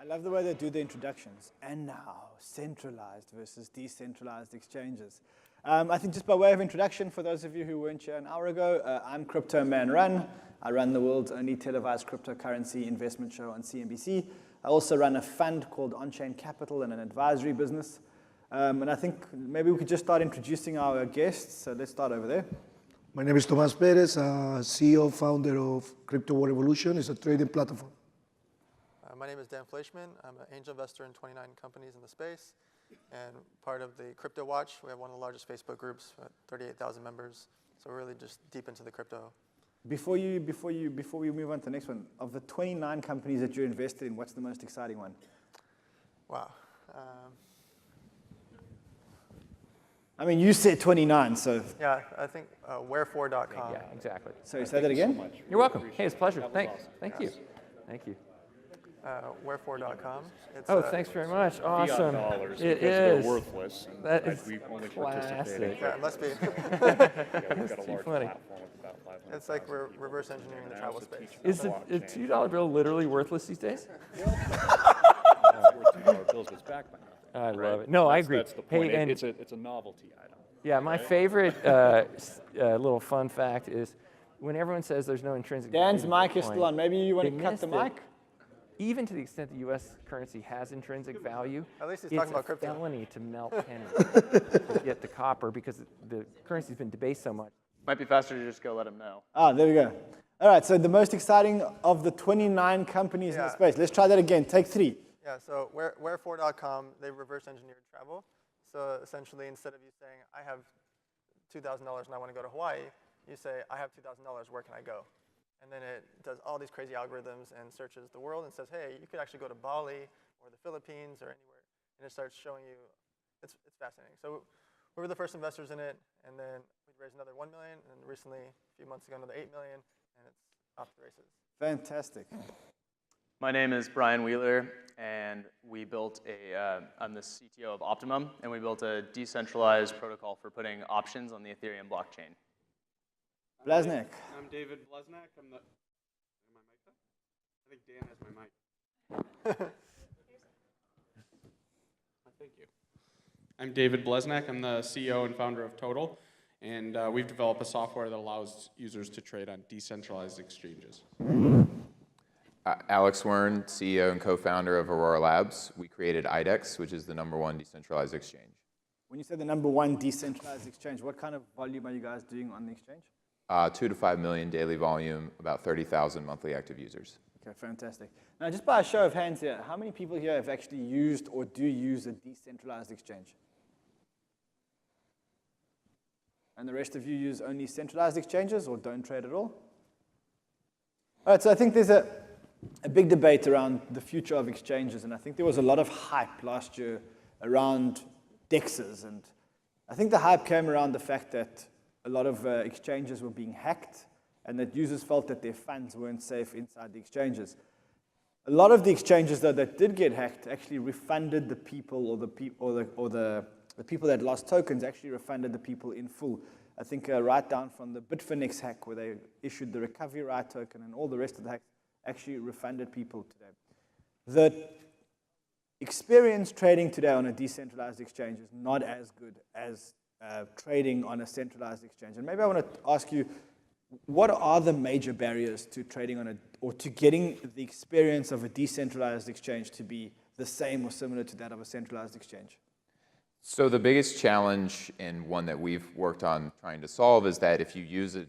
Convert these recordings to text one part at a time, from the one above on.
I love the way they do the introductions. And now, centralized versus decentralized exchanges. I think just by way of introduction, for those of you who weren't here an hour ago, I'm Crypto Man Run. I run the world's only televised cryptocurrency investment show on CNBC. I also run a fund called On-Chain Capital and an advisory business. And I think maybe we could just start introducing our guests. So let's start over there. My name is Tomás Pérez, CEO, founder of Crypto War Revolution. It's a trading platform. My name is Dan Fleischman. I'm an angel investor in 29 companies in the space and part of the Crypto Watch. We have one of the largest Facebook groups, 38,000 members. So we're really just deep into the crypto. Before we move on to the next one, of the 29 companies that you're invested in, what's the most exciting one? Wow. I mean, you said 29, so. Yeah, I think wherefore.com. Yeah, exactly. Sorry, say that again? So You're welcome. Hey, it's a pleasure. Thanks. Thank you. Thank you. Wherefore.com. Thanks very much. Awesome. Dollars it because is. they're worthless. That is we only classic. Yeah, it must be. We've got a large funny. platform with about 500. It's like we're reverse engineering the travel space. Is the $2 bill literally worthless these days? $2 bills was backed by nothing. I right? love it. No, I agree. That's the point. Hey, and it's a novelty item. yeah, my favorite little fun fact is when everyone says there's no intrinsic Dan's value mic is still on. Maybe you want to they cut the missed it. mic? Even to the extent the U.S. currency has intrinsic value, At least he's it's talking about a crypto. felony to melt pennies to get the copper because the currency's been debased so much. Might be faster to just go let them know. Ah, there we go. All right, so the most exciting of the 29 companies in the space. Let's try that again. Take 3. Yeah, so wherefore.com, they reverse engineered travel. So essentially, instead of you saying, I have $2,000 and I want to go to Hawaii, you say, I have $2,000, where can I go? And then it does all these crazy algorithms and searches the world and says, hey, you could actually go to Bali or the Philippines or anywhere. And it starts showing you, it's fascinating. So we were the first investors in it, and then we raised another $1 million, and recently, a few months ago, another $8 million, and it's off to the races. Fantastic. My name is Brian Wheeler, and we built I'm the CTO of Optimum, and we built a decentralized protocol for putting options on the Ethereum blockchain. Blaznek. I'm David Blaznek. Am I mic'd up? I think Dan has my mic. Thank you. I'm David Blaznek. I'm the CEO and founder of Total, and we've developed a software that allows users to trade on decentralized exchanges. Alex Wern, CEO and co-founder of Aurora Labs. We created IDEX, which is the #1 decentralized exchange. When you say the #1 decentralized exchange, what kind of volume are you guys doing on the exchange? 2 to 5 million daily volume, about 30,000 monthly active users. Okay, fantastic. Now, just by a show of hands here, how many people here have actually used or do use a decentralized exchange? And the rest of you use only centralized exchanges or don't trade at all? All right, so I think there's a big debate around the future of exchanges, and I think there was a lot of hype last year around DEXs, and I think the hype came around the fact that a lot of exchanges were being hacked and that users felt that their funds weren't safe inside the exchanges. A lot of the exchanges, though, that did get hacked actually refunded the people or the people that lost tokens actually refunded the people in full. I think right down from the Bitfinex hack where they issued the recovery right token and all the rest of the hacks actually refunded people today. The experience trading today on a decentralized exchange is not as good as trading on a centralized exchange. And maybe I want to ask you, what are the major barriers to trading or to getting the experience of a decentralized exchange to be the same or similar to that of a centralized exchange? So the biggest challenge, and one that we've worked on trying to solve, is that if you use a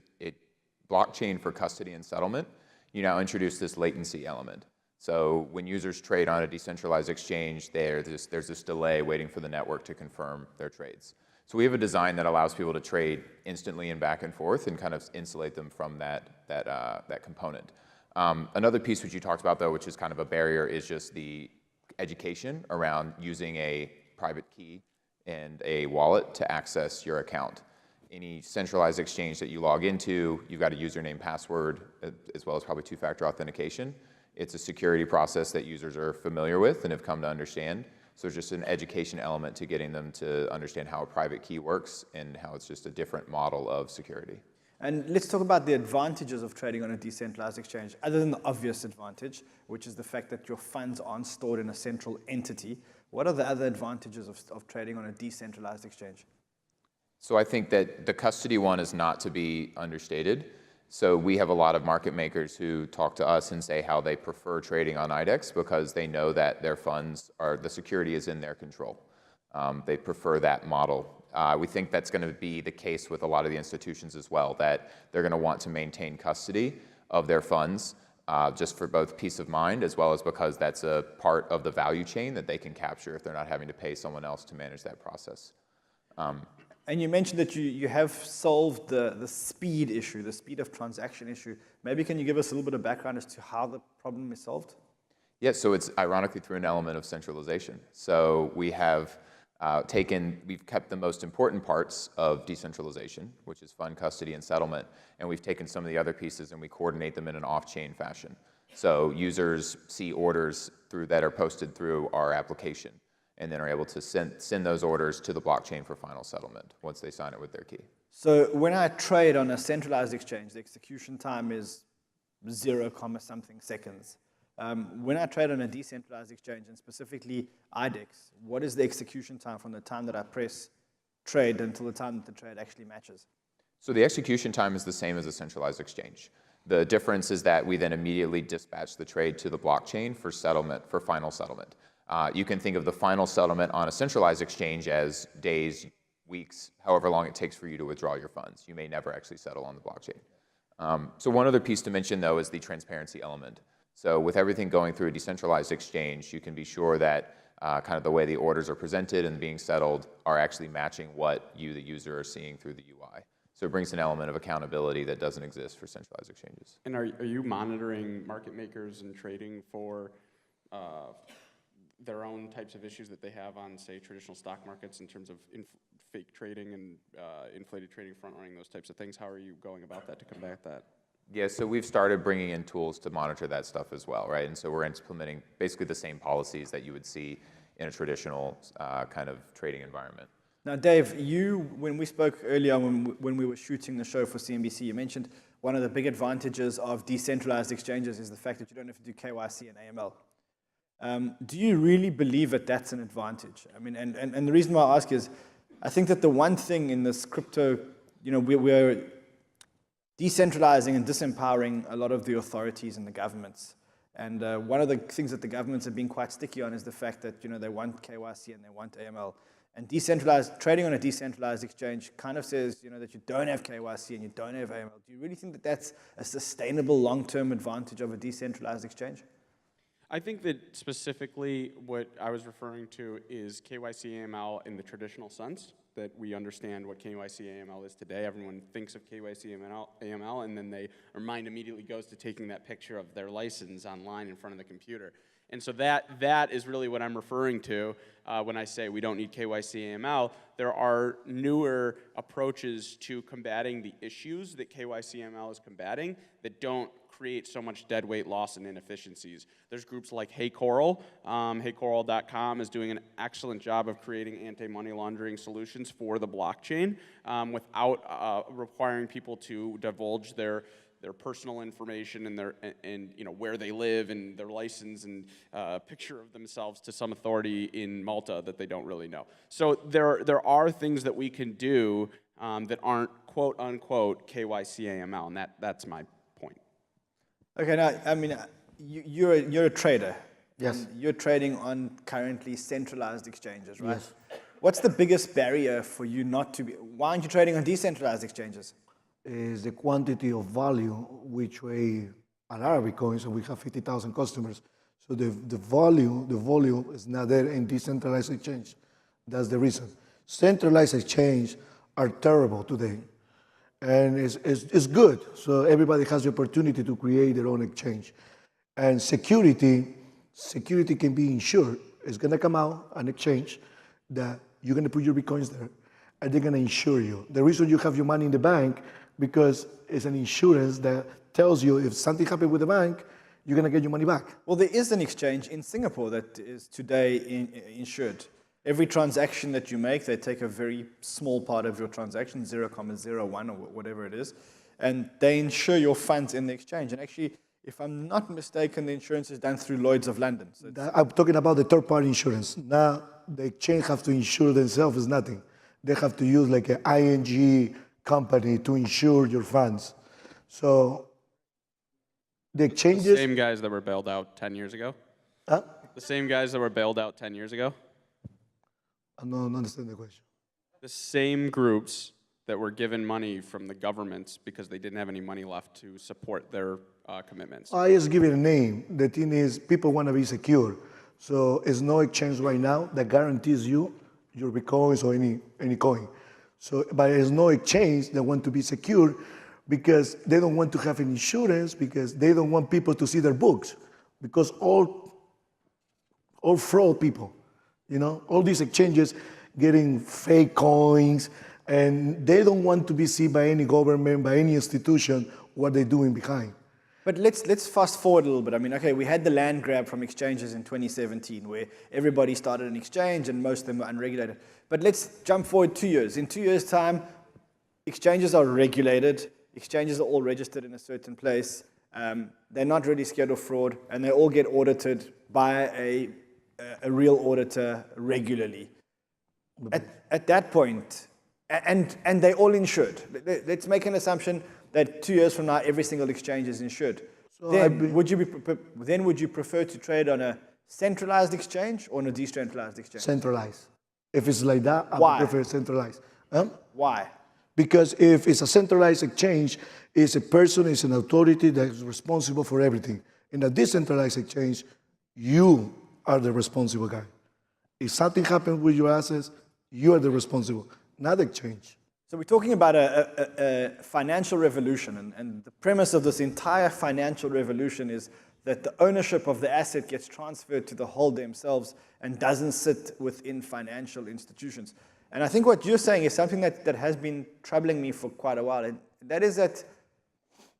blockchain for custody and settlement, you now introduce this latency element. So when users trade on a decentralized exchange, there's this delay waiting for the network to confirm their trades. So we have a design that allows people to trade instantly and back and forth and kind of insulate them from that component. Another piece which you talked about, though, which is kind of a barrier, is just the education around using a private key and a wallet to access your account. Any centralized exchange that you log into, you've got a username, password, as well as probably two-factor authentication. It's a security process that users are familiar with and have come to understand. So there's just an education element to getting them to understand how a private key works and how it's just a different model of security. And let's talk about the advantages of trading on a decentralized exchange, other than the obvious advantage, which is the fact that your funds aren't stored in a central entity. What are the other advantages of trading on a decentralized exchange? So I think that the custody one is not to be understated. So we have a lot of market makers who talk to us and say how they prefer trading on IDEX because they know that their funds are, the security is in their control. They prefer that model. We think that's going to be the case with a lot of the institutions as well, that they're going to want to maintain custody of their funds just for both peace of mind as well as because that's a part of the value chain that they can capture if they're not having to pay someone else to manage that process. And you mentioned that you have solved the speed issue, the speed of transaction issue. Maybe can you give us a little bit of background as to how the problem is solved? Yes, so it's ironically through an element of centralization. So we have we've kept the most important parts of decentralization, which is fund custody and settlement, and we've taken some of the other pieces and we coordinate them in an off-chain fashion. So users see orders that are posted through our application, and then are able to send those orders to the blockchain for final settlement once they sign it with their key. So when I trade on a centralized exchange, the execution time is 0, something seconds. When I trade on a decentralized exchange, and specifically IDEX, what is the execution time from the time that I press trade until the time that the trade actually matches? So the execution time is the same as a centralized exchange. The difference is that we then immediately dispatch the trade to the blockchain for settlement, for final settlement. You can think of the final settlement on a centralized exchange as days, weeks, however long it takes for you to withdraw your funds. You may never actually settle on the blockchain. So one other piece to mention, though, is the transparency element. So with everything going through a decentralized exchange, you can be sure that kind of the way the orders are presented and being settled are actually matching what you, the user, are seeing through the UI. So it brings an element of accountability that doesn't exist for centralized exchanges. And are you monitoring market makers and trading for their own types of issues that they have on, say, traditional stock markets in terms of fake trading and inflated trading, front running, those types of things? How are you going about that to combat that? Yeah, so we've started bringing in tools to monitor that stuff as well, right? And so we're implementing basically the same policies that you would see in a traditional kind of trading environment. Now, Dave, when we spoke earlier when we were shooting the show for CNBC, you mentioned one of the big advantages of decentralized exchanges is the fact that you don't have to do KYC and AML. Do you really believe that that's an advantage? I mean, and the reason why I ask is, I think that the one thing in this crypto, we're decentralizing and disempowering a lot of the authorities and the governments. And one of the things that the governments have been quite sticky on is the fact that they want KYC and they want AML. And trading on a decentralized exchange kind of says that you don't have KYC and you don't have AML. Do you really think that that's a sustainable long-term advantage of a decentralized exchange? I think that specifically what I was referring to is KYC AML in the traditional sense, that we understand what KYC AML is today. Everyone thinks of KYC AML, and then their mind immediately goes to taking that picture of their license online in front of the computer. And so that is really what I'm referring to when I say we don't need KYC AML. There are newer approaches to combating the issues that KYC AML is combating that don't create so much dead weight loss and inefficiencies. There's groups like Hey Coral. HeyCoral.com is doing an excellent job of creating anti-money laundering solutions for the blockchain without requiring people to divulge their personal information and where they live and their license and picture of themselves to some authority in Malta that they don't really know. So there are things that we can do that aren't quote unquote KYC AML, and that's my point. Okay, now I mean you're a trader. Yes. And you're trading on currently centralized exchanges, right? Yes. What's the biggest barrier for you not to be? Why aren't you trading on decentralized exchanges? Is the quantity of value which we at Arabic coins, and we have 50,000 customers. So the volume is not there in decentralized exchange. That's the reason. Centralized exchange are terrible today, and it's good. So everybody has the opportunity to create their own exchange, and security can be insured. It's gonna come out an exchange that you're gonna put your Bitcoins there, and they're gonna insure you. The reason you have your money in the bank because it's an insurance that tells you if something happens with the bank, you're going to get your money back. Well, there is an exchange in Singapore that is today insured. Every transaction that you make, they take a very small part of your transaction, 0.01 or whatever it is, and they insure your funds in the exchange. And actually, if I'm not mistaken, the insurance is done through Lloyd's of London. So I'm talking about the third-party insurance. Now, the exchange have to insure themselves is nothing. They have to use like an ING company to insure your funds. So the exchanges... The same guys that were bailed out 10 years ago? Huh? The same guys that were bailed out 10 years ago? I don't understand the question. The same groups that were given money from the governments because they didn't have any money left to support their commitments. I just give it a name. The thing is, people want to be secure. So there's no exchange right now that guarantees you your Bitcoins or any coin. So, but there's no exchange that want to be secure because they don't want to have an insurance because they don't want people to see their books. Because all fraud people, you know, all these exchanges getting fake coins, and they don't want to be seen by any government, by any institution, what they're doing behind. But let's fast forward a little bit. I mean, okay, we had the land grab from exchanges in 2017 where everybody started an exchange and most of them were unregulated. But let's jump forward 2 years. In 2 years' time, exchanges are regulated. Exchanges are all registered in a certain place. They're not really scared of fraud, and they all get audited by a real auditor regularly. At that point, and they all insured. Let's make an assumption that 2 years from now, every single exchange is insured. So Then would you prefer to trade on a centralized exchange or on a decentralized exchange? Centralized. If it's like that, I Why? would prefer centralized. Why? Because if it's a centralized exchange, it's a person, it's an authority that is responsible for everything. In a decentralized exchange, you are the responsible guy. If something happens with your assets, you are the responsible, not the exchange. So we're talking about a financial revolution, and the premise of this entire financial revolution is that the ownership of the asset gets transferred to the holder themselves and doesn't sit within financial institutions. And I think what you're saying is something that has been troubling me for quite a while, and that is that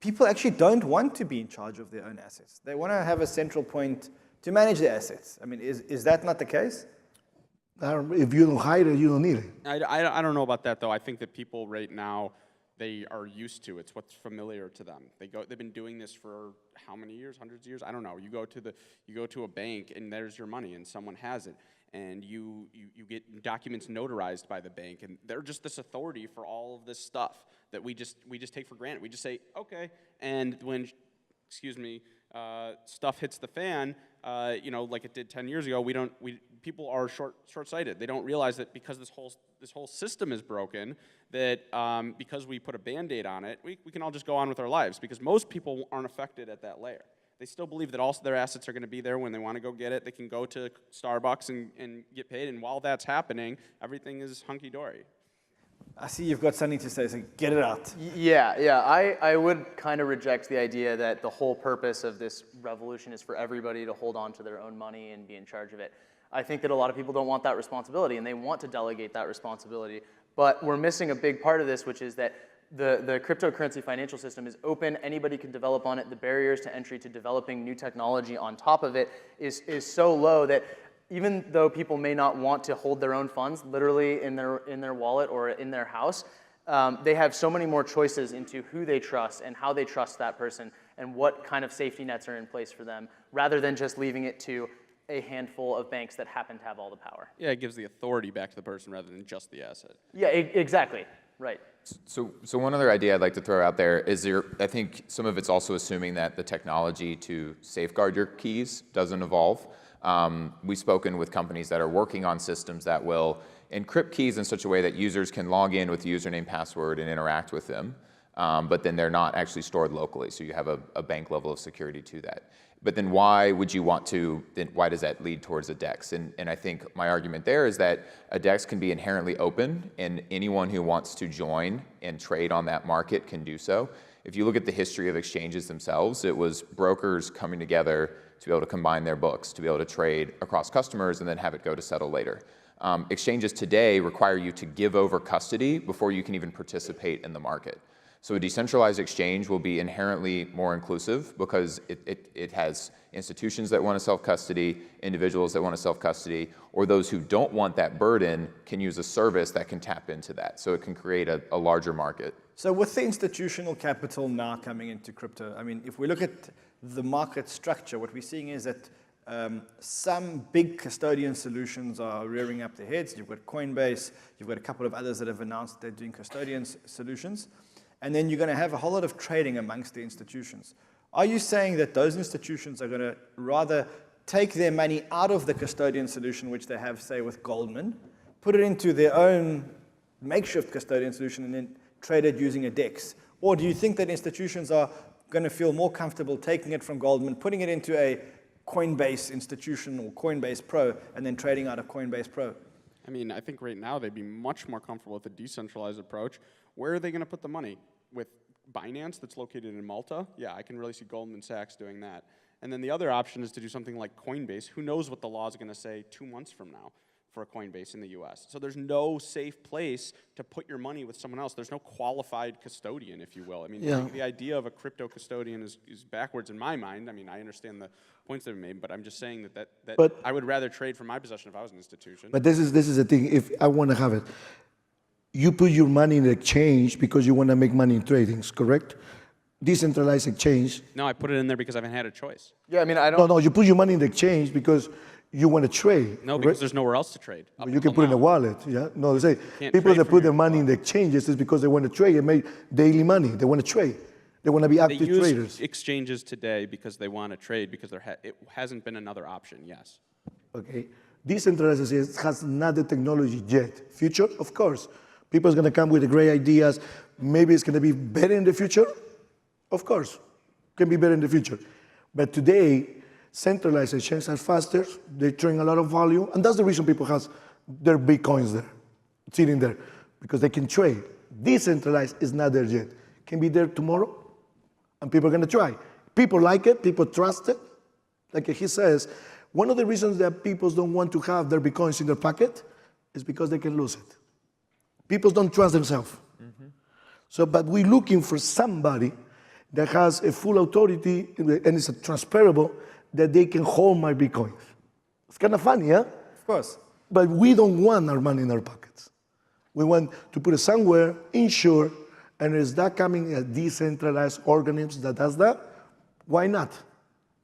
people actually don't want to be in charge of their own assets. They want to have a central point to manage their assets. I mean, is that not the case? If you don't hide it, you don't need it. I don't know about that, though. I think that people right now, they are used to it. It's what's familiar to them. They've been doing this for how many years? Hundreds of years? I don't know. You go to a bank, and there's your money, and someone has it. And you get documents notarized by the bank, and they're just this authority for all of this stuff that we just take for granted. We just say, okay, and when, stuff hits the fan, like it did 10 years ago, people are short-sighted. They don't realize that because this whole system is broken, that because we put a Band-Aid on it, we can all just go on with our lives, because most people aren't affected at that layer. They still believe that also their assets are going to be there when they want to go get it. They can go to Starbucks and get paid, and while that's happening, everything is hunky-dory. I see you've got something to say, so get it out. Yeah. I would kind of reject the idea that the whole purpose of this revolution is for everybody to hold on to their own money and be in charge of it. I think that a lot of people don't want that responsibility, and they want to delegate that responsibility. But we're missing a big part of this, which is that the cryptocurrency financial system is open. Anybody can develop on it. The barriers to entry to developing new technology on top of it is so low that even though people may not want to hold their own funds literally in their wallet or in their house, they have so many more choices into who they trust and how they trust that person and what kind of safety nets are in place for them, rather than just leaving it to a handful of banks that happen to have all the power. Yeah, it gives the authority back to the person rather than just the asset. Yeah, exactly. Right. So one other idea I'd like to throw out there is I think some of it's also assuming that the technology to safeguard your keys doesn't evolve. We've spoken with companies that are working on systems that will encrypt keys in such a way that users can log in with the username, password, and interact with them, but then they're not actually stored locally, so you have a bank level of security to that. But then why does that lead towards a DEX? And I think my argument there is that a DEX can be inherently open, and anyone who wants to join and trade on that market can do so. If you look at the history of exchanges themselves, it was brokers coming together to be able to combine their books, to be able to trade across customers and then have it go to settle later. Exchanges today require you to give over custody before you can even participate in the market. So a decentralized exchange will be inherently more inclusive because it has institutions that want to self-custody, individuals that want to self-custody, or those who don't want that burden can use a service that can tap into that. So it can create a larger market. So with the institutional capital now coming into crypto, I mean, if we look at the market structure, what we're seeing is that some big custodian solutions are rearing up their heads. You've got Coinbase, you've got a couple of others that have announced they're doing custodian solutions. And then you're going to have a whole lot of trading amongst the institutions. Are you saying that those institutions are going to rather take their money out of the custodian solution, which they have, say, with Goldman, put it into their own makeshift custodian solution, and then trade it using a DEX? Or do you think that institutions are going to feel more comfortable taking it from Goldman, putting it into a Coinbase institution or Coinbase Pro, and then trading out of Coinbase Pro? I mean, I think right now they'd be much more comfortable with a decentralized approach. Where are they going to put the money? With Binance that's located in Malta? Yeah, I can really see Goldman Sachs doing that. And then the other option is to do something like Coinbase. Who knows what the law is going to say 2 months from now for a Coinbase in the US? So there's no safe place to put your money with someone else. There's no qualified custodian, if you will. I mean, the idea of a crypto custodian is backwards in my mind. I mean, I understand the points they've made, but I'm just saying that I would rather trade from my possession if I was an institution. But this is the thing. If I want to have it, you put your money in the exchange because you want to make money in tradings, correct? Decentralized exchange. No, I put it in there because I haven't had a choice. Yeah, I mean, I don't. No, you put your money in the exchange because you want to trade. No, correct? because there's nowhere else to trade. But you can put it in a wallet, yeah? No, they say Can't people trade that from put their your money in the exchanges is because they want to trade and make daily money. They want to trade. They want to be They active use traders. exchanges today because they want to trade because it hasn't been another option, yes. Okay. Decentralized has not the technology yet. Future, of course. People are going to come with great ideas. Maybe it's going to be better in the future. Of course, can be better in the future. But today, centralized exchanges are faster. They train a lot of value, and that's the reason people have their Bitcoins there, sitting there, because they can trade. Decentralized is not there yet. Can be there tomorrow, and people are going to try. People like it. People trust it. Like he says, one of the reasons that people don't want to have their Bitcoins in their pocket is because they can lose it. People don't trust themselves. Mm-hmm. So, but we're looking for somebody that has a full authority and it's transferable that they can hold my Bitcoins. It's kind of funny, yeah? Of course. But we don't want our money in our pockets. We want to put it somewhere, insure, and is that coming a decentralized organism that does that? Why not?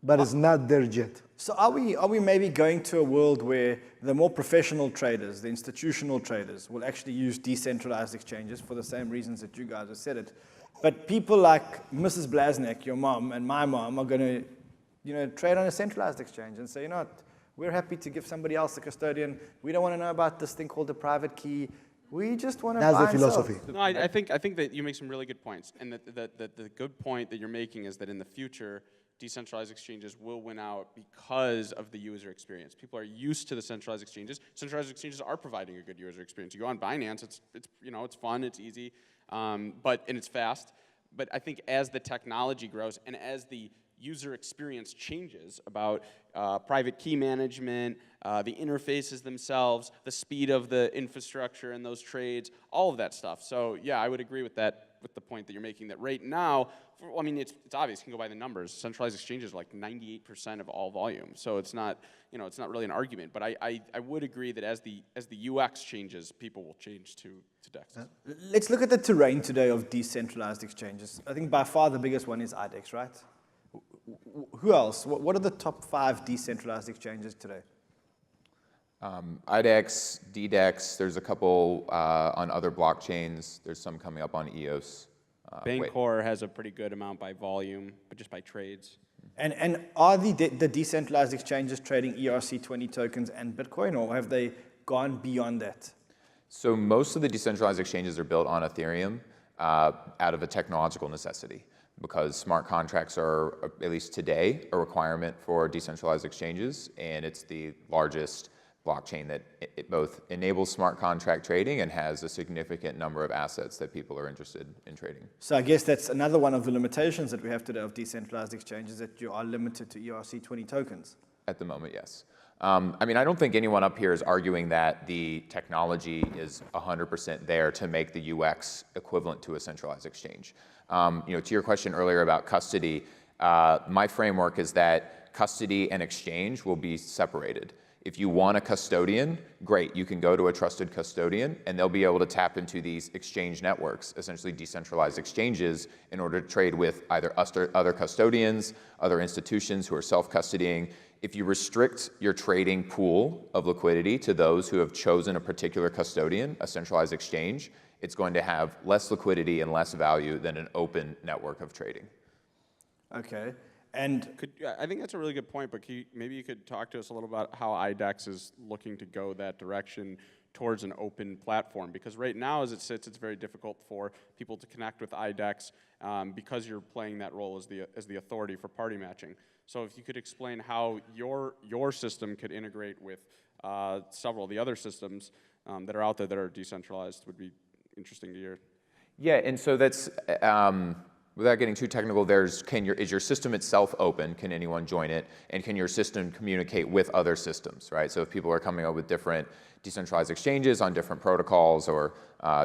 But it's not there yet. So are we maybe going to a world where the more professional traders, the institutional traders, will actually use decentralized exchanges for the same reasons that you guys have said it? But people like Mrs. Blasnek, your mom, and my mom are going to, trade on a centralized exchange and say, we're happy to give somebody else a custodian. We don't want to know about this thing called the private key. We just want to buy That's the philosophy. No, I think that you make some really good points, and the good point that you're making is that in the future, decentralized exchanges will win out because of the user experience. People are used to the centralized exchanges. Centralized exchanges are providing a good user experience. You go on Binance, it's fun, it's easy, and it's fast. But I think as the technology grows and as the user experience changes about private key management, the interfaces themselves, the speed of the infrastructure and those trades, all of that stuff. So yeah, I would agree with that, with the point that you're making, that right now, I mean, it's obvious, you can go by the numbers. Centralized exchanges are like 98% of all volume. So it's not really an argument. But I would agree that as the UX changes, people will change to DEX. Let's look at the terrain today of decentralized exchanges. I think by far the biggest one is IDEX, right? Who else? What are the top 5 decentralized exchanges today? IDEX, DDEX, there's a couple on other blockchains. There's some coming up on EOS. Bancor has a pretty good amount by volume, but just by trades. And are the decentralized exchanges trading ERC20 tokens and Bitcoin, or have they gone beyond that? So most of the decentralized exchanges are built on Ethereum out of a technological necessity, because smart contracts are, at least today, a requirement for decentralized exchanges, and it's the largest blockchain that it both enables smart contract trading and has a significant number of assets that people are interested in trading. So I guess that's another one of the limitations that we have today of decentralized exchanges, that you are limited to ERC20 tokens. At the moment, yes. I mean, I don't think anyone up here is arguing that the technology is 100% there to make the UX equivalent to a centralized exchange. To your question earlier about custody, my framework is that custody and exchange will be separated. If you want a custodian, great, you can go to a trusted custodian and they'll be able to tap into these exchange networks, essentially decentralized exchanges, in order to trade with either other custodians, other institutions who are self-custodying. If you restrict your trading pool of liquidity to those who have chosen a particular custodian, a centralized exchange, it's going to have less liquidity and less value than an open network of trading. Okay. And I think that's a really good point, but maybe you could talk to us a little about how IDEX is looking to go that direction towards an open platform, because right now as it sits, it's very difficult for people to connect with IDEX because you're playing that role as the authority for party matching. So if you could explain how your system could integrate with several of the other systems that are out there that are decentralized would be interesting to hear. Yeah, and so that's, without getting too technical, is your system itself open? Can anyone join it? And can your system communicate with other systems, right? So if people are coming up with different decentralized exchanges on different protocols or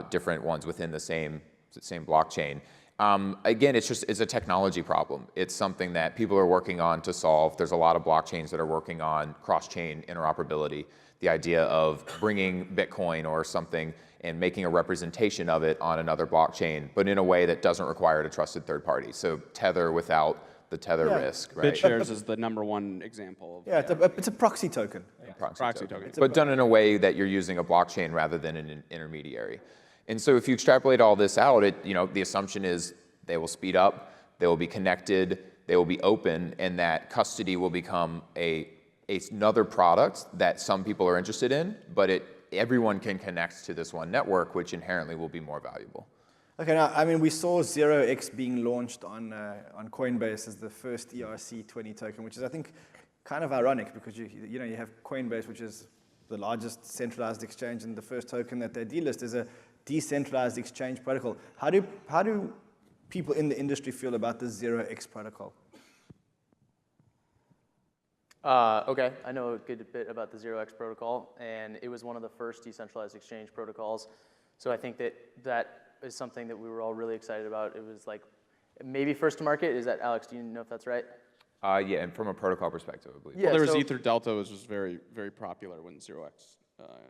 different ones within the same blockchain. Again, it's a technology problem. It's something that people are working on to solve. There's a lot of blockchains that are working on cross-chain interoperability. The idea of bringing Bitcoin or something and making a representation of it on another blockchain, but in a way that doesn't require a trusted third party. So Tether without the Tether risk, right? BitShares is the #1 example. yeah, it's a proxy token. Proxy token. But done in a way that you're using a blockchain rather than an intermediary. And so if you extrapolate all this out, the assumption is they will speed up, they will be connected, they will be open, and that custody will become another product that some people are interested in, but everyone can connect to this one network, which inherently will be more valuable. Okay, now, I mean, we saw 0x being launched on Coinbase as the first ERC20 token, which is, I think, kind of ironic because you have Coinbase, which is the largest centralized exchange, and the first token that they delist is a decentralized exchange protocol. How do people in the industry feel about the 0x protocol? Okay, I know a good bit about the 0x protocol, and it was one of the first decentralized exchange protocols. So I think that is something that we were all really excited about. It was like maybe first to market. Is that, Alex, do you know if that's right? Yeah, and from a protocol perspective, I believe. Yeah, Well, there was Ether Delta, which was very, very popular when 0x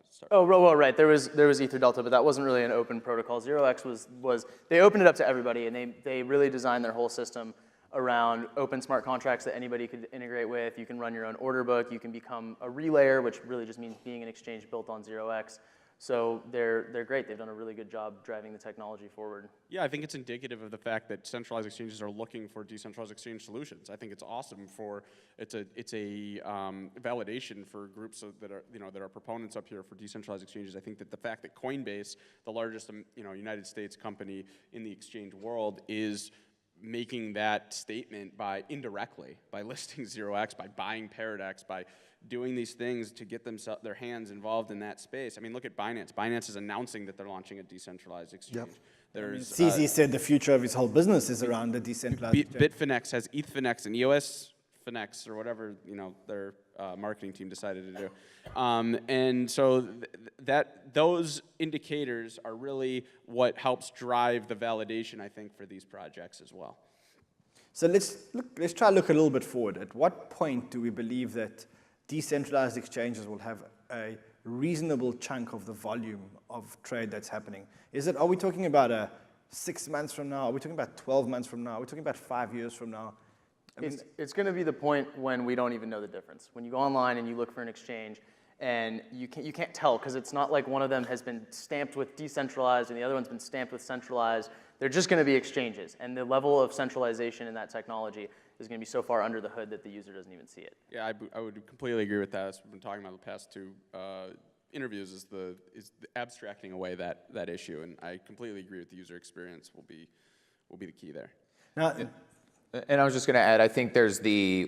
started. Oh, well, right. There was Ether Delta, but that wasn't really an open protocol. 0x was they opened it up to everybody, and they really designed their whole system around open smart contracts that anybody could integrate with. You can run your own order book. You can become a relayer, which really just means being an exchange built on 0x. So they're great. They've done a really good job driving the technology forward. Yeah, I think it's indicative of the fact that centralized exchanges are looking for decentralized exchange solutions. I think it's awesome it's a validation for groups that are proponents up here for decentralized exchanges. I think that the fact that Coinbase, the largest United States company in the exchange world, is making that statement indirectly by listing 0x, by buying Paradex, by doing these things to get their hands involved in that space. I mean, look at Binance. Binance is announcing that they're launching a decentralized exchange. Yep. CZ said the future of his whole business is around the decentralized exchange. Bitfinex has ETHFinex and EOS Finex, or whatever their marketing team decided to do. And so those indicators are really what helps drive the validation, I think, for these projects as well. So let's try to look a little bit forward. At what point do we believe that decentralized exchanges will have a reasonable chunk of the volume of trade that's happening? Are we talking about 6 months from now? Are we talking about 12 months from now? Are we talking about 5 years from now? It's going to be the point when we don't even know the difference. When you go online and you look for an exchange, and you can't tell because it's not like one of them has been stamped with decentralized and the other one's been stamped with centralized. They're just going to be exchanges, and the level of centralization in that technology is going to be so far under the hood that the user doesn't even see it. Yeah, I would completely agree with that. As we've been talking about the past two interviews, is the abstracting away that issue, and I completely agree with the user experience will be the key there. Now, and I was just going to add, I think there's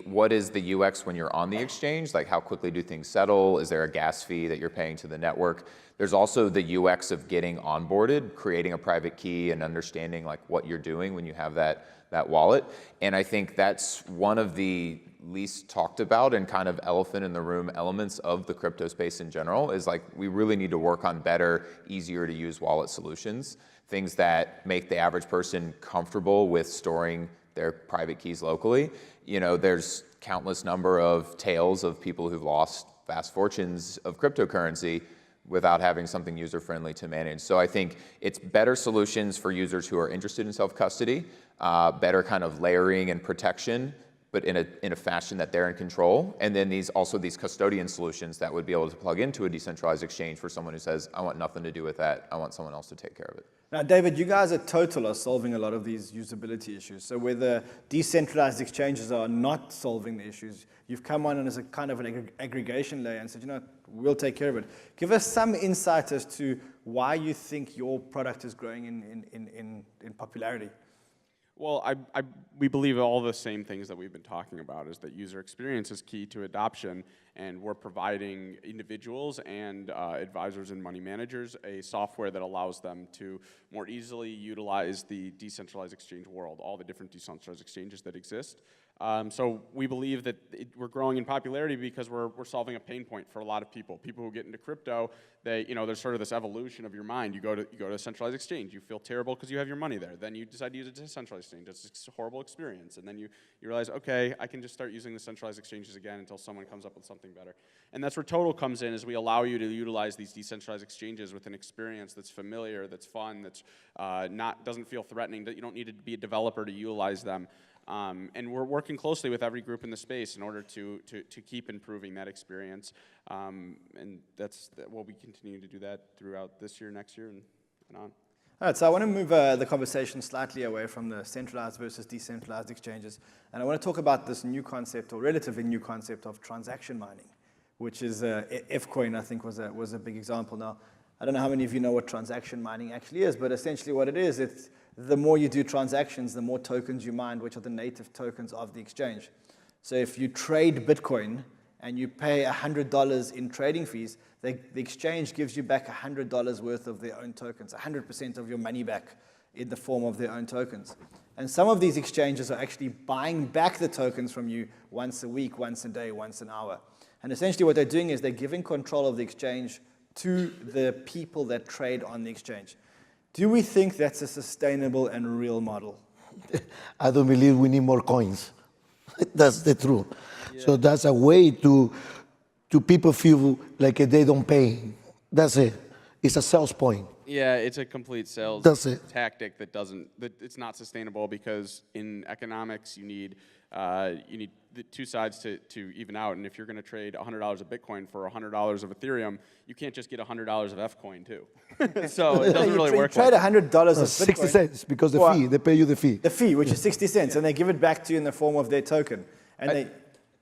what is the UX when you're on the exchange? Like, how quickly do things settle? Is there a gas fee that you're paying to the network? There's also the UX of getting onboarded, creating a private key, and understanding like what you're doing when you have that wallet. And I think that's one of the least talked about and kind of elephant in the room elements of the crypto space in general is like we really need to work on better, easier to use wallet solutions, things that make the average person comfortable with storing their private keys locally. You know, there's countless number of tales of people who've lost vast fortunes of cryptocurrency without having something user-friendly to manage. So I think it's better solutions for users who are interested in self-custody, better kind of layering and protection, but in a fashion that they're in control. And then these custodian solutions that would be able to plug into a decentralized exchange for someone who says, I want nothing to do with that. I want someone else to take care of it. Now, David, you guys at Total are solving a lot of these usability issues. So where the decentralized exchanges are not solving the issues, you've come on as a kind of an aggregation layer and said, you know, we'll take care of it. Give us some insight as to why you think your product is growing in popularity. Well, we believe all the same things that we've been talking about, is that user experience is key to adoption, and we're providing individuals and advisors and money managers a software that allows them to more easily utilize the decentralized exchange world, all the different decentralized exchanges that exist. So we believe that we're growing in popularity because we're solving a pain point for a lot of people. People who get into crypto, there's sort of this evolution of your mind. You go to a centralized exchange, you feel terrible because you have your money there. Then you decide to use a decentralized exchange. It's a horrible experience. And then you realize, okay, I can just start using the centralized exchanges again until someone comes up with something better. And that's where Total comes in, is we allow you to utilize these decentralized exchanges with an experience that's familiar, that's fun, that's doesn't feel threatening, that you don't need to be a developer to utilize them. And we're working closely with every group in the space in order to keep improving that experience. And we'll be continuing to do that throughout this year, next year, and on. All right, so I want to move the conversation slightly away from the centralized versus decentralized exchanges. And I want to talk about this new concept, or relatively new concept, of transaction mining, which is Fcoin, I think, was a big example. Now, I don't know how many of you know what transaction mining actually is, but essentially what it is, it's the more you do transactions, the more tokens you mine, which are the native tokens of the exchange. So if you trade Bitcoin and you pay $100 in trading fees, the exchange gives you back $100 worth of their own tokens, 100% of your money back in the form of their own tokens. And some of these exchanges are actually buying back the tokens from you once a week, once a day, once an hour. And essentially what they're doing is they're giving control of the exchange to the people that trade on the exchange. Do we think that's a sustainable and real model? I don't believe we need more coins. That's the truth. Yeah. So that's a way to people feel like they don't pay. That's it. It's a sales point. Yeah, it's a complete sales tactic it's not sustainable, because in economics you need the two sides to even out. And if you're going to trade $100 of Bitcoin for $100 of Ethereum, you can't just get $100 of Fcoin too. So it doesn't really work. You trade $100 of Bitcoin. 60 cents, because the fee, they pay you the fee. The fee, which is 60 cents, and they give it back to you in the form of their token. And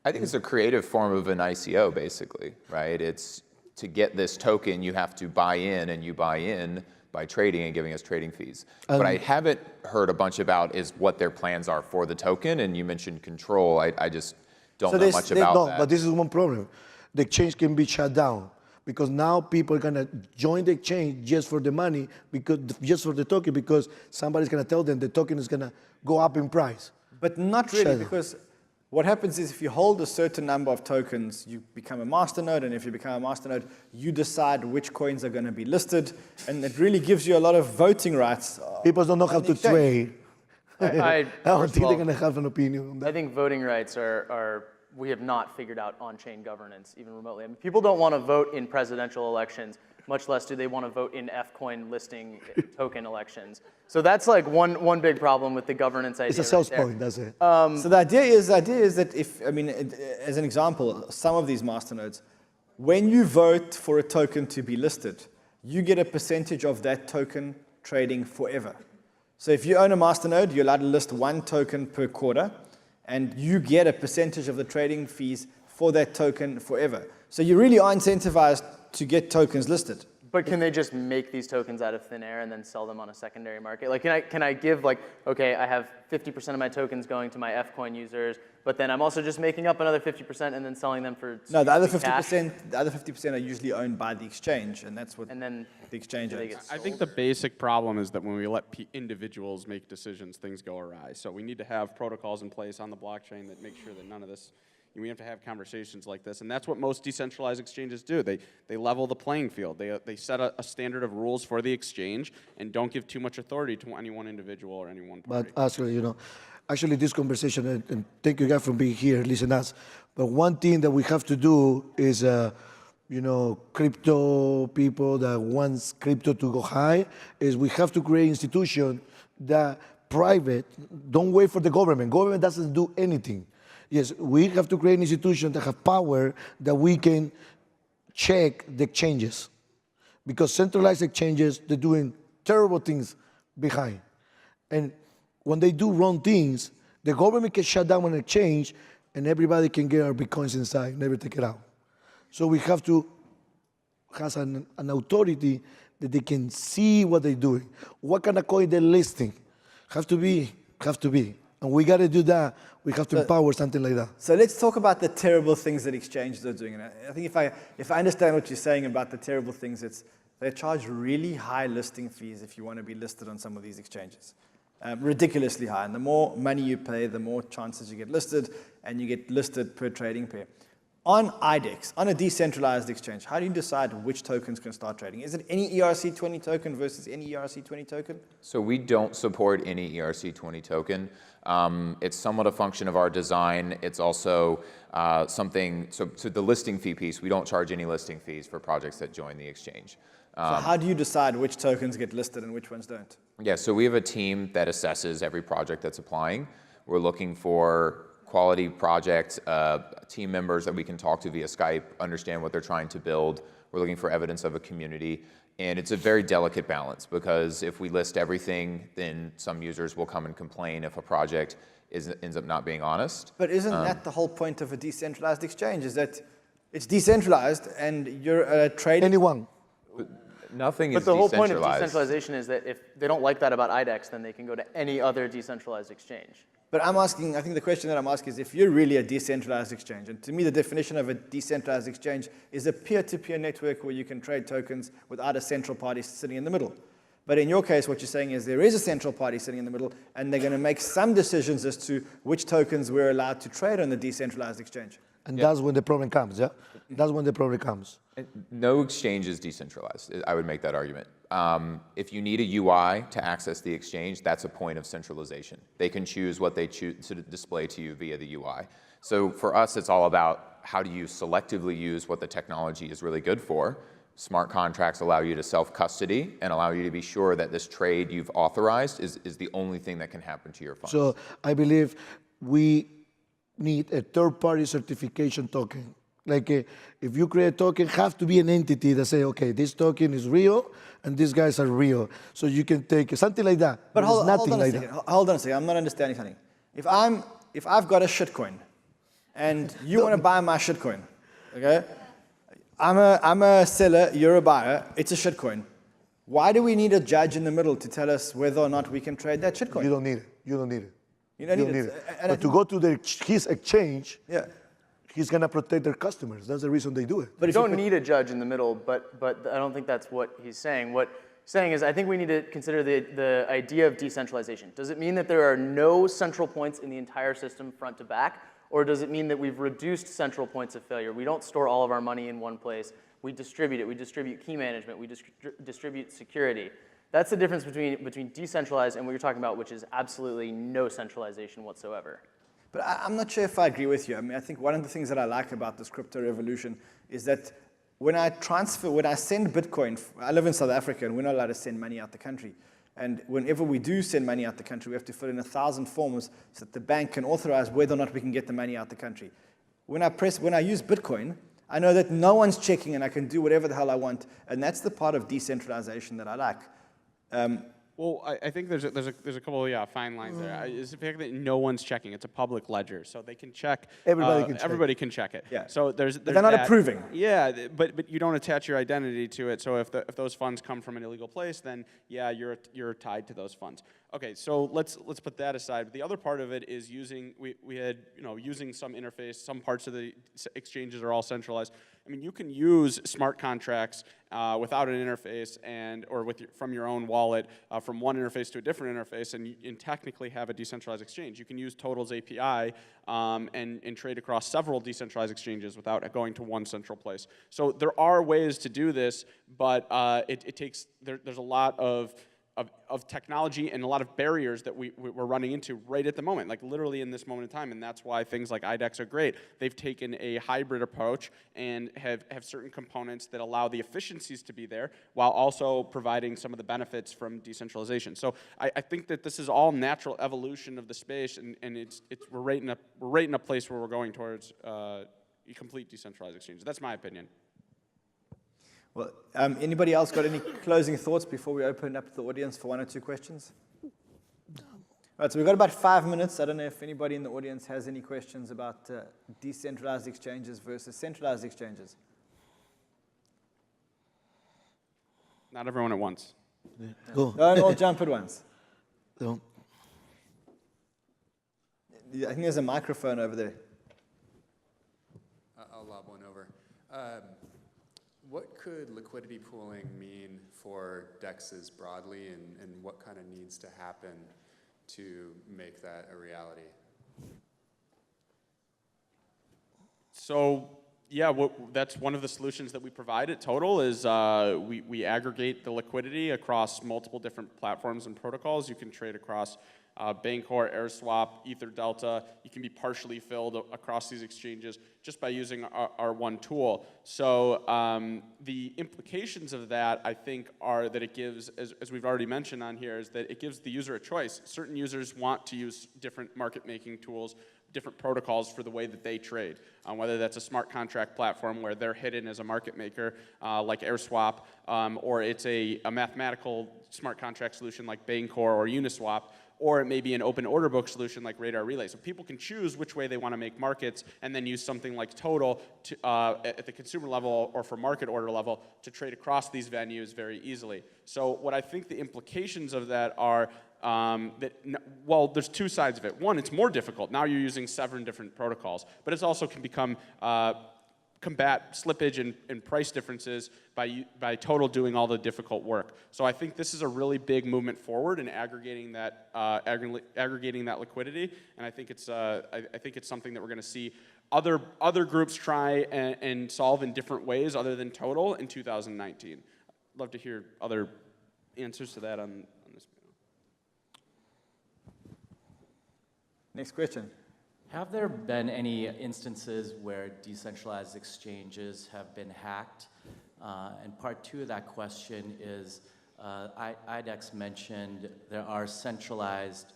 I think it's a creative form of an ICO, basically, right? It's to get this token, you have to buy in, and you buy in by trading and giving us trading fees. What I haven't heard a bunch about is what their plans are for the token, and you mentioned control. I just don't know much about that. But this is one problem. The exchange can be shut down, because now people are going to join the exchange just for the money, just for the token, because somebody's going to tell them the token is going to go up in price. But not really, because what happens is if you hold a certain number of tokens, you become a masternode, and if you become a masternode, you decide which coins are going to be listed, and it really gives you a lot of voting rights. People don't know how to trade. I don't think they're going to have an opinion on that. I think voting rights we have not figured out on-chain governance, even remotely. I mean, people don't want to vote in presidential elections, much less do they want to vote in Fcoin listing token elections. So that's like one big problem with the governance idea. It's a sales point, that's it. So the idea is that as an example, some of these masternodes, when you vote for a token to be listed, you get a percentage of that token trading forever. So if you own a masternode, you're allowed to list one token per quarter, and you get a percentage of the trading fees for that token forever. So you really are incentivized to get tokens listed. But can they just make these tokens out of thin air and then sell them on a secondary market? Like, can I give like, okay, I have 50% of my tokens going to my Fcoin users, but then I'm also just making up another 50% and then selling them for No, the other cash? 50%, the other 50% are usually owned by the exchange, and that's what And then the exchange do they owns. get I think sold? the basic problem is that when we let individuals make decisions, things go awry. So we need to have protocols in place on the blockchain that make sure that none of this, we have to have conversations like this. And that's what most decentralized exchanges do. They level the playing field. They set a standard of rules for the exchange and don't give too much authority to any one individual or any one party. But actually this conversation, and thank you guys for being here, listen us. But one thing that we have to do is, crypto people that wants crypto to go high, is we have to create institution that private, don't wait for the government. Government doesn't do anything. Yes, we have to create an institution that have power that we can check the exchanges. Because centralized exchanges, they're doing terrible things behind. And when they do wrong things, the government can shut down an exchange and everybody can get our Bitcoins inside, never take it out. So we have to have an authority that they can see what they're doing. What kind of coin they're listing. Have to be. And we got to do that. We have to empower something like that. So let's talk about the terrible things that exchanges are doing. And I think if I understand what you're saying about the terrible things, it's they charge really high listing fees if you want to be listed on some of these exchanges. Ridiculously high. And the more money you pay, the more chances you get listed, and you get listed per trading pair. On IDEX, on a decentralized exchange, how do you decide which tokens can start trading? Is it any ERC20 token versus any ERC20 token? So we don't support any ERC20 token. It's somewhat a function of our design. It's also something, so the listing fee piece, we don't charge any listing fees for projects that join the exchange. So how do you decide which tokens get listed and which ones don't? Yeah, so we have a team that assesses every project that's applying. We're looking for quality project team members that we can talk to via Skype, understand what they're trying to build. We're looking for evidence of a community. And it's a very delicate balance because if we list everything, then some users will come and complain if a project ends up not being honest. But isn't that the whole point of a decentralized exchange, is that it's decentralized and you're trading? Anyone. Nothing is But the whole point of decentralized. decentralization is that if they don't like that about IDEX, then they can go to any other decentralized exchange. But I'm asking, I think the question that I'm asking is if you're really a decentralized exchange, and to me the definition of a decentralized exchange is a peer-to-peer network where you can trade tokens without a central party sitting in the middle. But in your case, what you're saying is there is a central party sitting in the middle, and they're going to make some decisions as to which tokens we're allowed to trade on the decentralized exchange. And that's when the problem comes, yeah? That's when the problem comes. No exchange is decentralized. I would make that argument. If you need a UI to access the exchange, that's a point of centralization. They can choose what they choose to display to you via the UI. So for us, it's all about how do you selectively use what the technology is really good for. Smart contracts allow you to self-custody and allow you to be sure that this trade you've authorized is the only thing that can happen to your funds. So I believe we need a third-party certification token. Like if you create a token, have to be an entity that say, okay, this token is real and these guys are real. So you can take something like that. But hold on a like second. that. Hold on a second. I'm not understanding something. If I've got a shitcoin, and you want to buy my shitcoin, okay? I'm a seller. You're a buyer. It's a shitcoin. Why do we need a judge in the middle to tell us whether or not we can trade that shitcoin? You don't need it. You don't need it. You don't need it. But to go to his exchange, yeah. he's going to protect their customers. That's the reason they do it. But you don't need a judge in the middle, but I don't think that's what he's saying. What he's saying is I think we need to consider the idea of decentralization. Does it mean that there are no central points in the entire system front to back? Or does it mean that we've reduced central points of failure? We don't store all of our money in one place. We distribute it. We distribute key management. We distribute security. That's the difference between decentralized and what you're talking about, which is absolutely no centralization whatsoever. But I'm not sure if I agree with you. I mean, I think one of the things that I like about this crypto revolution is that when I send Bitcoin, I live in South Africa and we're not allowed to send money out the country. And whenever we do send money out the country, we have to fill in 1,000 forms so that the bank can authorize whether or not we can get the money out the country. When I use Bitcoin, I know that no one's checking and I can do whatever the hell I want. And that's the part of decentralization that I like. Well, I think there's a couple of fine lines there. It's the fact that no one's checking. It's a public ledger, so they can check. Everybody can check. It. Yeah. So there's But they're not that. approving. Yeah, but you don't attach your identity to it. So if those funds come from an illegal place, then yeah, you're tied to those funds. Okay, so let's put that aside. But the other part of it is using using some interface. Some parts of the exchanges are all centralized. I mean, you can use smart contracts without an interface or from your own wallet from one interface to a different interface, and technically have a decentralized exchange. You can use Total's API and trade across several decentralized exchanges without going to one central place. So there are ways to do this, but it takes there's a lot of technology and a lot of barriers that we're running into right at the moment, like literally in this moment in time, and that's why things like IDEX are great. They've taken a hybrid approach and have certain components that allow the efficiencies to be there while also providing some of the benefits from decentralization. So I think that this is all natural evolution of the space, and we're right in a place where we're going towards complete decentralized exchange. That's my opinion. Well, anybody else got any closing thoughts before we open up the audience for one or two questions? All right, so we've got about 5 minutes. I don't know if anybody in the audience has any questions about decentralized exchanges versus centralized exchanges. Not everyone at once. Yeah. Go. Don't all jump at once. Don't. I think there's a microphone over there. I'll lob one over. What could liquidity pooling mean for DEXs broadly, and what kind of needs to happen to make that a reality? So yeah, that's one of the solutions that we provide at Total is we aggregate the liquidity across multiple different platforms and protocols. You can trade across Bancor, AirSwap, EtherDelta. You can be partially filled across these exchanges just by using our one tool. So the implications of that, I think, are that it gives, as we've already mentioned on here, is that it gives the user a choice. Certain users want to use different market-making tools, different protocols for the way that they trade, whether that's a smart contract platform where they're hidden as a market maker like AirSwap, or it's a mathematical smart contract solution like Bancor or Uniswap, or it may be an open order book solution like Radar Relay. So people can choose which way they want to make markets and then use something like Total to, at the consumer level or for market order level to trade across these venues very easily. So what I think the implications of that are well, there's two sides of it. One, it's more difficult. Now you're using 7 different protocols, but it also can become combat slippage and price differences by Total doing all the difficult work. So I think this is a really big movement forward in aggregating that liquidity, and I think it's something that we're going to see other groups try and solve in different ways other than Total in 2019. I'd love to hear other answers to that on this. Next question. Have there been any instances where decentralized exchanges have been hacked? And part 2 of that question is, IDEX mentioned there are centralized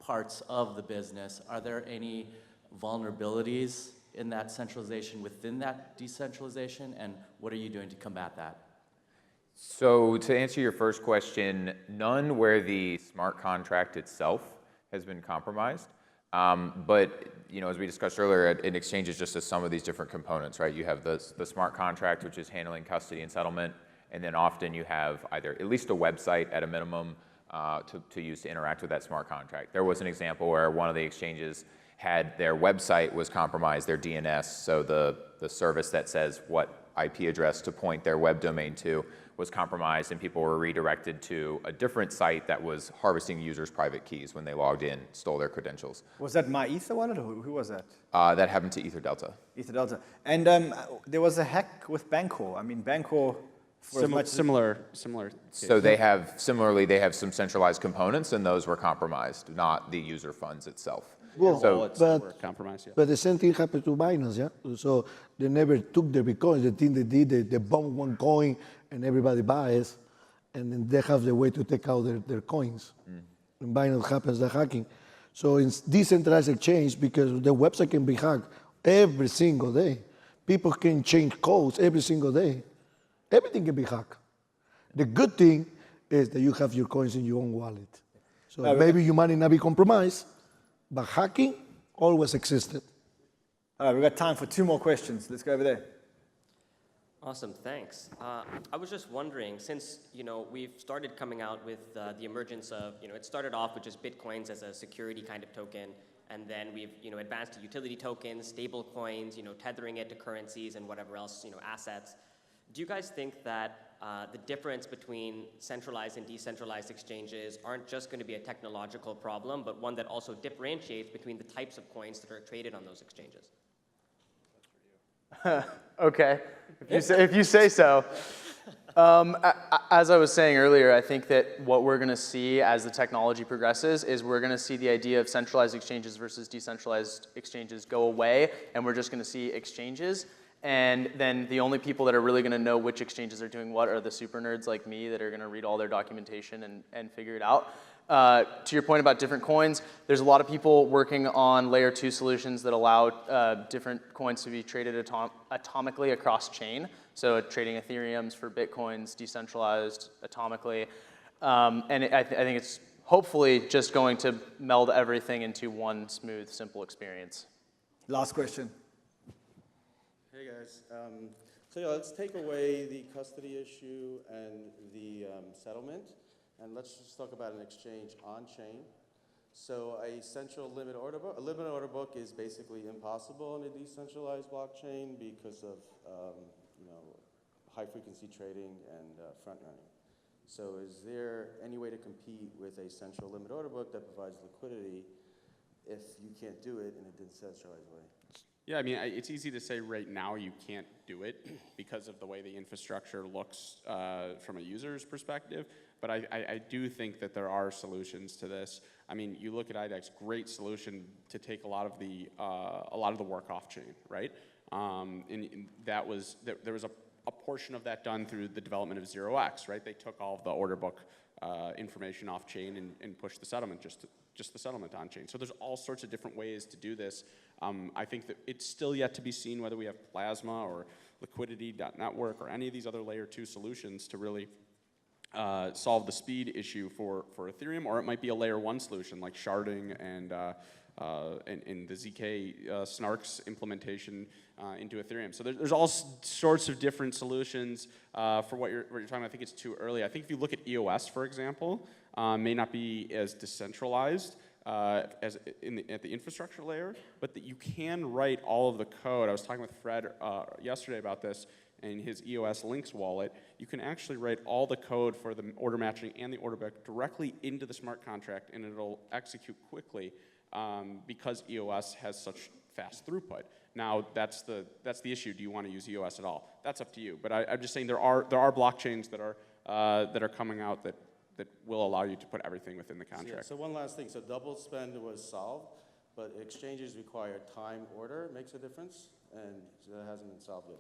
parts of the business. Are there any vulnerabilities in that centralization within that decentralization, and what are you doing to combat that? So to answer your first question, none where the smart contract itself has been compromised. But as we discussed earlier, an exchange is just a sum of these different components, right? You have the smart contract, which is handling custody and settlement, and then often you have either at least a website at a minimum to use to interact with that smart contract. There was an example where one of the exchanges had their website was compromised, their DNS, so the service that says what IP address to point their web domain to was compromised, and people were redirected to a different site that was harvesting users' private keys when they logged in, stole their credentials. Was that My Ether wallet, or who was that? That happened to EtherDelta. EtherDelta. And there was a hack with Bancor. I mean, Bancor, for as much similar. So they have some centralized components, and those were compromised, not the user funds itself. Well, so, were compromised, yeah. But the same thing happened to Binance, yeah? So they never took their Bitcoins. The thing they did, they bought one coin and everybody buys, and then they have the way to take out their coins. And Binance happens the hacking. So in decentralized exchange, because the website can be hacked every single day. People can change codes every single day. Everything can be hacked. The good thing is that you have your coins in your own wallet. So maybe your money not be compromised, but hacking always existed. All right, we've got time for 2 more questions. Let's go over there. Awesome, thanks. I was just wondering, since we've started coming out with the emergence of, it started off with just Bitcoins as a security kind of token, and then we've advanced to utility tokens, stable coins, tethering it to currencies and whatever else, assets. Do you guys think that the difference between centralized and decentralized exchanges aren't just going to be a technological problem, but one that also differentiates between the types of coins that are traded on those exchanges? Okay, if you say so. As I was saying earlier, I think that what we're going to see as the technology progresses is we're going to see the idea of centralized exchanges versus decentralized exchanges go away, and we're just going to see exchanges. And then the only people that are really going to know which exchanges are doing what are the super nerds like me that are going to read all their documentation and figure it out. To your point about different coins, there's a lot of people working on layer 2 solutions that allow different coins to be traded atomically across chain. So trading Ethereums for Bitcoins, decentralized atomically. I think it's hopefully just going to meld everything into one smooth, simple experience. Last question. Hey guys, so yeah, let's take away the custody issue and the settlement, and let's just talk about an exchange on-chain. So a central limit order book is basically impossible in a decentralized blockchain because of high-frequency trading and front-running. So is there any way to compete with a central limit order book that provides liquidity if you can't do it in a decentralized way? Yeah, I mean, it's easy to say right now you can't do it because of the way the infrastructure looks from a user's perspective, but I do think that there are solutions to this. I mean, you look at IDEX, great solution to take a lot of the work off chain, right? And there was a portion of that done through the development of 0x, right? They took all of the order book information off chain and pushed the settlement just the settlement on chain. So there's all sorts of different ways to do this. I think that it's still yet to be seen whether we have Plasma or Liquidity.network or any of these other layer 2 solutions to really solve the speed issue for Ethereum, or it might be a layer 1 solution like sharding and the ZK snarks implementation into Ethereum. So there's all sorts of different solutions for what you're talking about. I think it's too early. I think if you look at EOS, for example, may not be as decentralized at the infrastructure layer, but that you can write all of the code. I was talking with Fred yesterday about this. In his EOS Links wallet, you can actually write all the code for the order matching and the order book directly into the smart contract, and it'll execute quickly because EOS has such fast throughput. Now, that's the issue. Do you want to use EOS at all? That's up to you. But I'm just saying there are blockchains that are coming out that will allow you to put everything within the contract. Yeah, so one last thing. So double spend was solved, but exchanges require time order makes a difference, and that hasn't been solved yet.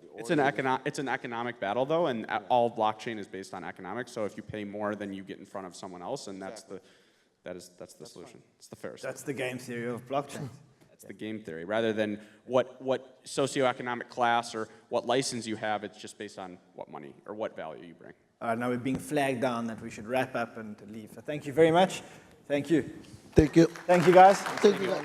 It's an economic battle, though, and all blockchain is based on economics. So if you pay more, then you get in front of someone else, and that's the solution. It's the fairest. That's the game theory of blockchain. That's the game theory. Rather than what socioeconomic class or what license you have, it's just based on what money or what value you bring. Now we're being flagged down that we should wrap up and leave. So thank you very much. Thank you. Thank you. Thank you, guys. Thank you, guys.